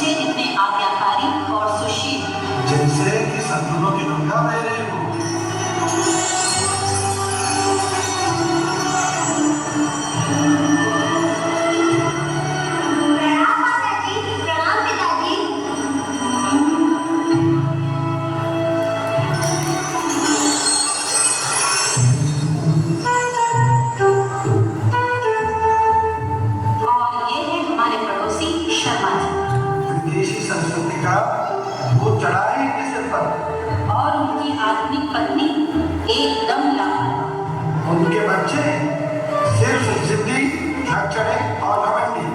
बच्चे इतने आज्ञाकारी और सुशील, जैसे कि शत्रुओं की दुर्गा रह रहे हो। प्रणाम माताजी, प्रणाम पिताजी। और ये है हमारे पड़ोसी शर्मा जी, विदेशी संस्कृति का वो चढ़ा है इनके सिर पर। और उनकी आधुनिक पत्नी एकदम लापरवाह। उनके बच्चे सिर्फ जिद्दी, झगड़े और घमंडी।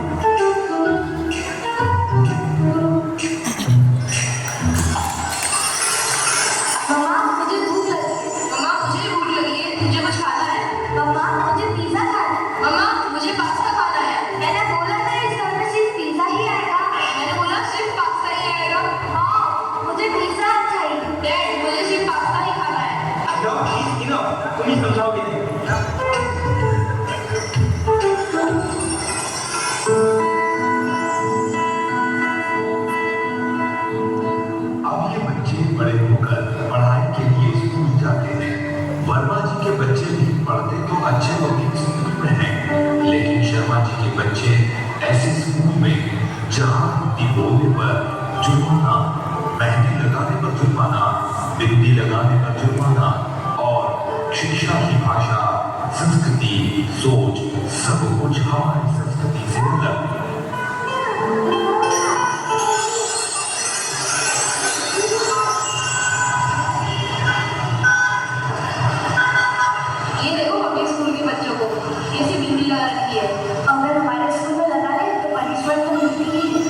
मम्मा मुझे भूख लगी है। मम्मा मुझे भूख लगी है, मुझे कुछ खाना है। मम्मा मुझे पिज्जा खाना है। मम्मा मुझे पास्ता खाना है। मैंने बोला था इस घर में सिर्फ पिज्जा ही आएगा। मैंने बोला सिर्फ पास्ता ही आएगा। हाँ मुझे पिज्जा चाहिए। डैड मुझे सिर्फ पास्ता ही खाना है। जाओ प्लीज गिनो, तुम ही समझाओगे नहीं। अब ये बच्चे बड़े होकर पढ़ाई के लिए स्कूल जाते हैं। वर्मा जी के बच्चे भी पढ़ते तो अच्छे पब्लिक स्कूल में हैं, लेकिन शर्मा जी के बच्चे ऐसे स्कूल में जहाँ हिंदी बोलने पर जुर्माना, मेहंदी लगाने पर जुर्माना, बिंदी लगाने पर जुर्माना और शिक्षा की भाषा, संस्कृति, सोच सब कुछ हमारी संस्कृति से अलग। ये देखो पब्लिक स्कूल के बच्चों को कैसी बिंदी लगा रखी है। अगर हमारे स्कूल में लगा ले तो पनिशमेंट तो मिलती ही है।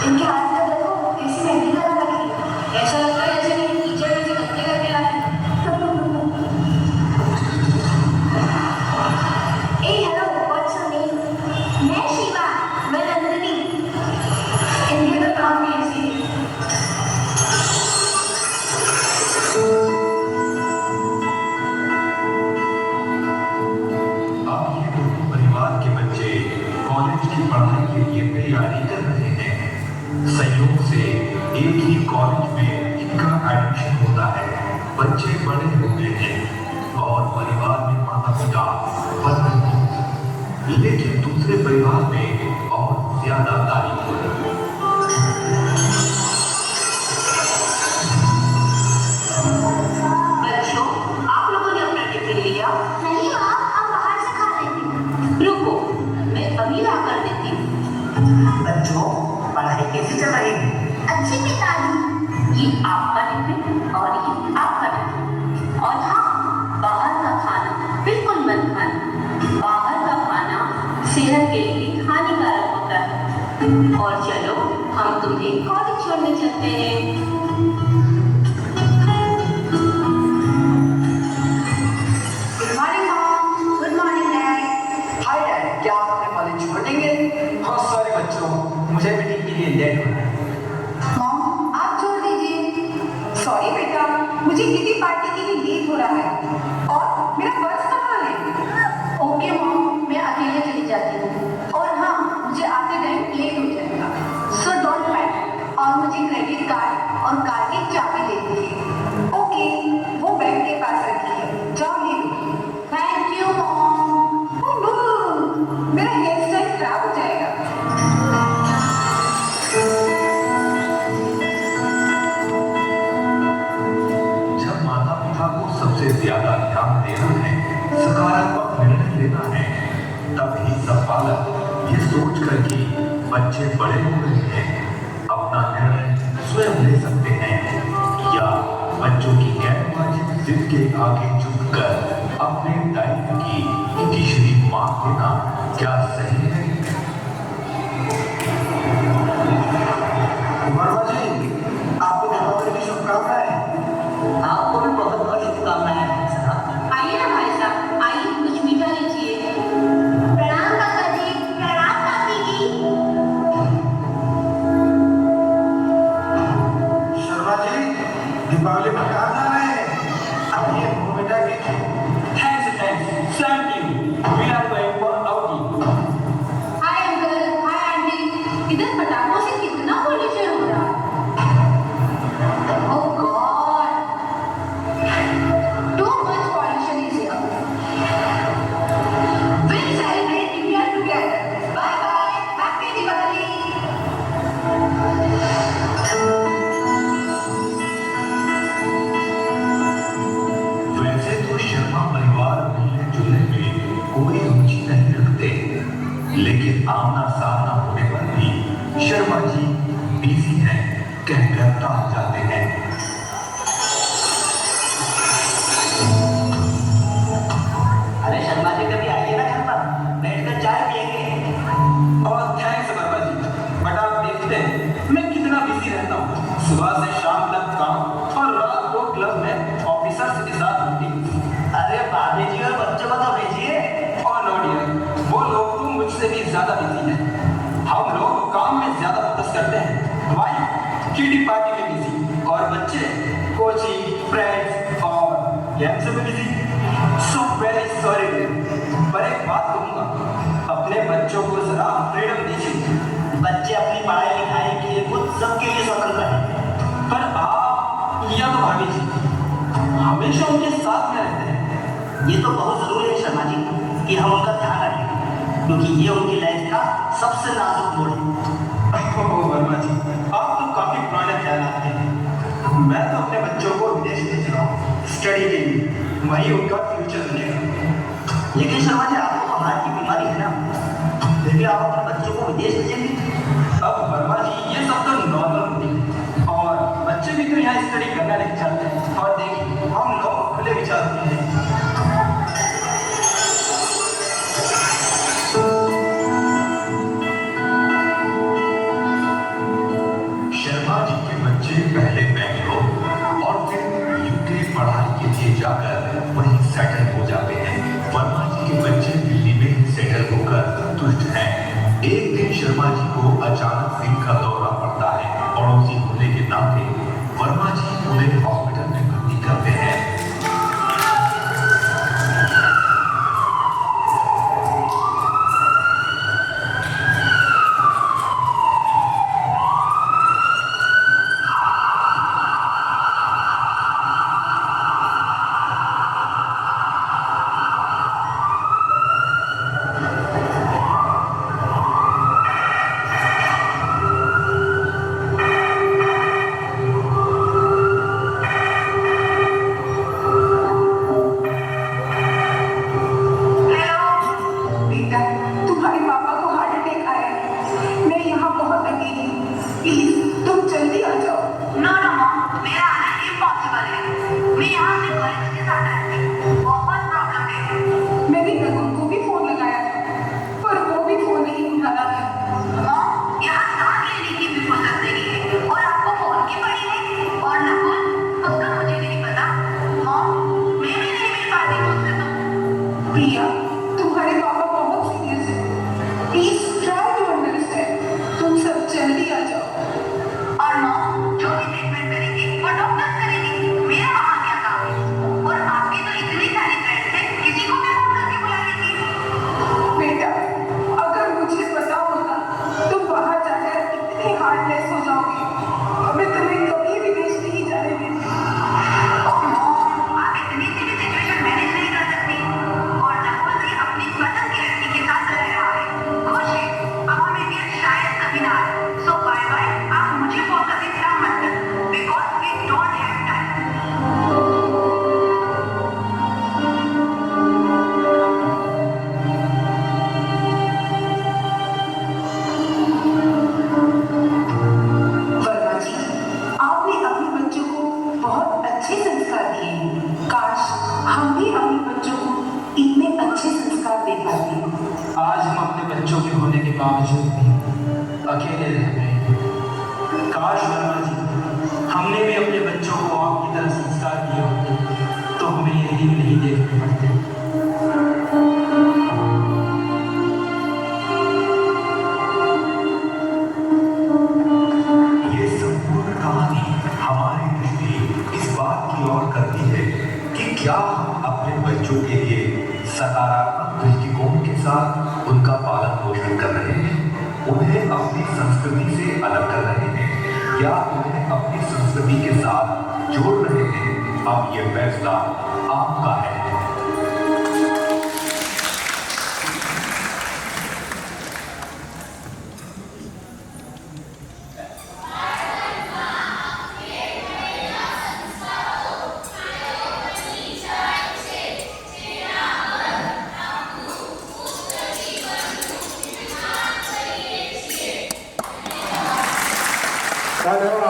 इनके हाथ में देखो कैसी मेहंदी लगा रखी है। ऐसा लगता है जैसे मेरी टीचर मुझे गलती करके आए। Hey, hello, what's your name? मैं शिवा, मैं नंदिनी। इनके तो काम भी ऐसी है। अब ये दोनों परिवार के बच्चे कॉलेज की पढ़ाई के लिए तैयारी कर रहे हैं। संयोग से एक ही कॉलेज में इनका एडमिशन होता है। बच्चे बड़े हो गए हैं और परिवार में माता पिता बन रहे हैं, लेकिन दूसरे परिवार में और ज्यादा तारीफ हो रही है। बच्चों, आप लोगों ने अपना टिफिन लिया? नहीं माँ, हम बाहर से खा लेंगे। रुको, मैं अभी ला कर देती हूँ। बच्चों पढ़ाई कैसी चल रही है? अच्छी पिताजी। ये आपका टिफिन और ये आपका टिफिन। और हाँ, बाहर का खाना बिल्कुल मत खाना। बाहर का खाना सेहत के लिए हानिकारक होता है। और चलो, हम तुम्हें कॉलेज छोड़ने चलते हैं। Good morning mom. Good morning dad. Hi dad, क्या आप अपने कॉलेज छोड़ देंगे? बहुत सारे बच्चों, मुझे मीटिंग के लिए लेट हो रहा है। मॉम आप छोड़ दीजिए। सॉरी बेटा, मुझे किटी पार्टी के लिए लेट हो रहा है। और मेरा पर्स कहाँ है? ओके मॉम, मैं अकेले चली जाती हूँ। और हाँ, मुझे आते टाइम लेट हो जाएगा। So don't panic. और मुझे क्रेडिट कार्ड और कार की चाबी दे दीजिए। ओके, वो बैंक के पास रखी है, जाओ ले लो। Thank you mom. Oh no, मेरा हेयर स्टाइल खराब हो जाएगा। जब माता पिता को सबसे ज्यादा ध्यान देना है, सकारात्मक निर्णय लेना है, तब ही सब पालक ये सोच कर कि बच्चे बड़े हो रहे हैं, अपना निर्णय स्वयं ले सकते हैं, या बच्चों की गैर वाजिब जिद के आगे झुककर अपने दायित्व की तीसरी मांग देना क्या सही है? वर्मा जी, आपको दीपावली की शुभकामनाएं। आपको भी बहुत बहुत शुभकामनाएं हैं साहब। आइए ना भाई साहब, आइए कुछ मीठा लीजिए। प्रणाम काका जी, प्रणाम काकी जी। शर्मा जी, दीपावली में कहाँ जा रहे हैं? अब ये मुंह मिटा के thanks, thanks, thank you. We are going for outing. कहकर टाल जाते हैं। अरे शर्मा जी कभी आइए ना घर पर, बैठकर चाय पियेंगे। और थैंक्स वर्मा जी, बट आप देखते हैं मैं कितना बिजी रहता हूँ। सुबह से शाम तक काम और रात को क्लब में ऑफिसर्स के साथ मीटिंग। अरे भाभी जी और बच्चों को तो भेजिए। और नो डियर, वो लोग तो मुझसे भी ज्यादा बिजी हैं। हम लोग काम में ज्यादा फोकस करते हैं, वाइफ किटी पार्टी में बिजी और बच्चे कोचिंग, फ्रेंड्स और गेम्स में बिजी। सो वेरी सॉरी पर एक बात कहूँगा, अपने बच्चों को जरा फ्रीडम दीजिए। बच्चे अपनी पढ़ाई लिखाई के लिए खुद सबके लिए स्वतंत्र हैं। पर आप या तो भाभी जी हमेशा उनके साथ में रहते हैं। ये तो बहुत जरूरी है शर्मा जी कि हम उनका ध्यान रखें, क्योंकि ये उनकी लाइफ का सबसे नाजुक मोड़ है। ओह वर्मा जी, आप तो काफी पुराने ख्याल आते हैं। मैं तो अपने बच्चों को विदेश भेज रहा हूँ स्टडी के लिए, वहीं उनका फ्यूचर बनेगा। लेकिन शर्मा जी आपको तो हार्ट की बीमारी है ना, फिर भी आप अपने बच्चों को विदेश भेजेंगे? अब वर्मा जी ये सब तो नॉर्मल होती है और बच्चे भी तो यहाँ स्टडी करना नहीं चाहते। और देखिए हम लोग खुले विचार होते हैं। शर्मा जी के बच्चे पहले बेंगलोर और फिर यूके पढ़ाई के लिए जाकर वहीं सेटल हो जाते हैं। वर्मा जी के बच्चे दिल्ली में सेटल होकर तुष्ट हैं। एक दिन शर्मा जी को अचानक दिल का दौरा पड़ता है। पड़ोसी होने के नाते वर्मा जी उन्हें हॉस्पिटल में भर्ती करते हैं। बेटा, तुम्हारे पापा को हार्ट अटैक आया है। मैं यहाँ बहुत अकेली हूँ, प्लीज तुम जल्दी आ जाओ। नो नो मॉम, मेरा आना इम्पॉसिबल है। मैं यहाँ से कॉलेज के साथ आई थी। बहुत प्रॉब्लम है। मैंने नगुन को भी फोन लगाया था, पर वो भी फोन नहीं उठा रहा था। मॉम, यहाँ सांस लेने की भी फुर्सत नहीं है और आपको फोन की पड़ी है। और नकुल, उसका मुझे नहीं पता। मॉम, मैं भी नहीं मिल पाती हूँ उससे तो। प्रिया, तुम्हारे पापा बहुत सीरियस है, प्लीज ट्राई टू अंडरस्टैंड। तुम सब जल्दी आ जाओ। और मॉम, जो भी ट्रीटमेंट करेंगे वो डॉक्टर करेंगे। मेरा वहाँ क्या काम है? और आपके तो इतनी सारी फ्रेंड्स हैं, किसी को भी फोन करके बुला लीजिए। बेटा, अगर मुझे पता होता तुम वहां जाकर इतने हार्टलेस हो जाओगे, मैं तुम्हें कभी विदेश नहीं जाने देती। ओह मॉम, आप इतनी सी भी सिचुएशन मैनेज नहीं कर सकती। और नकुल भी अपनी पसंद की लड़की के साथ रह रहा है, खुश है। अब हमें फिर शायद कभी ना आए। So bye bye. आप मुझे फोन करके इतना मत करो, because we don't have time. Verma ji, आपने अपने बच्चों को बहुत अच्छे संस्कार दिए हैं। काश हम भी अपने बच्चों को इतने अच्छे संस्कार दे पाते। आज हम अपने बच्चों के होने के बावजूद भी अकेले रह गए। काश वर्मा जी हमने भी अपने बच्चों को आपकी तरह संस्कार दिए होते तो हमें ये दिन नहीं देखने पड़ते। ये संपूर्ण कहानी हमारी दृष्टि इस बात की ओर करती है कि क्या हम अपने बच्चों के लिए सकारात्मक दृष्टिकोण के साथ उनका पालन पोषण कर रहे हैं, उन्हें अपनी संस्कृति से अलग कर रहे हैं, या उन्हें अपनी संस्कृति के साथ जोड़ रहे हैं। अब ये फैसला आपका है।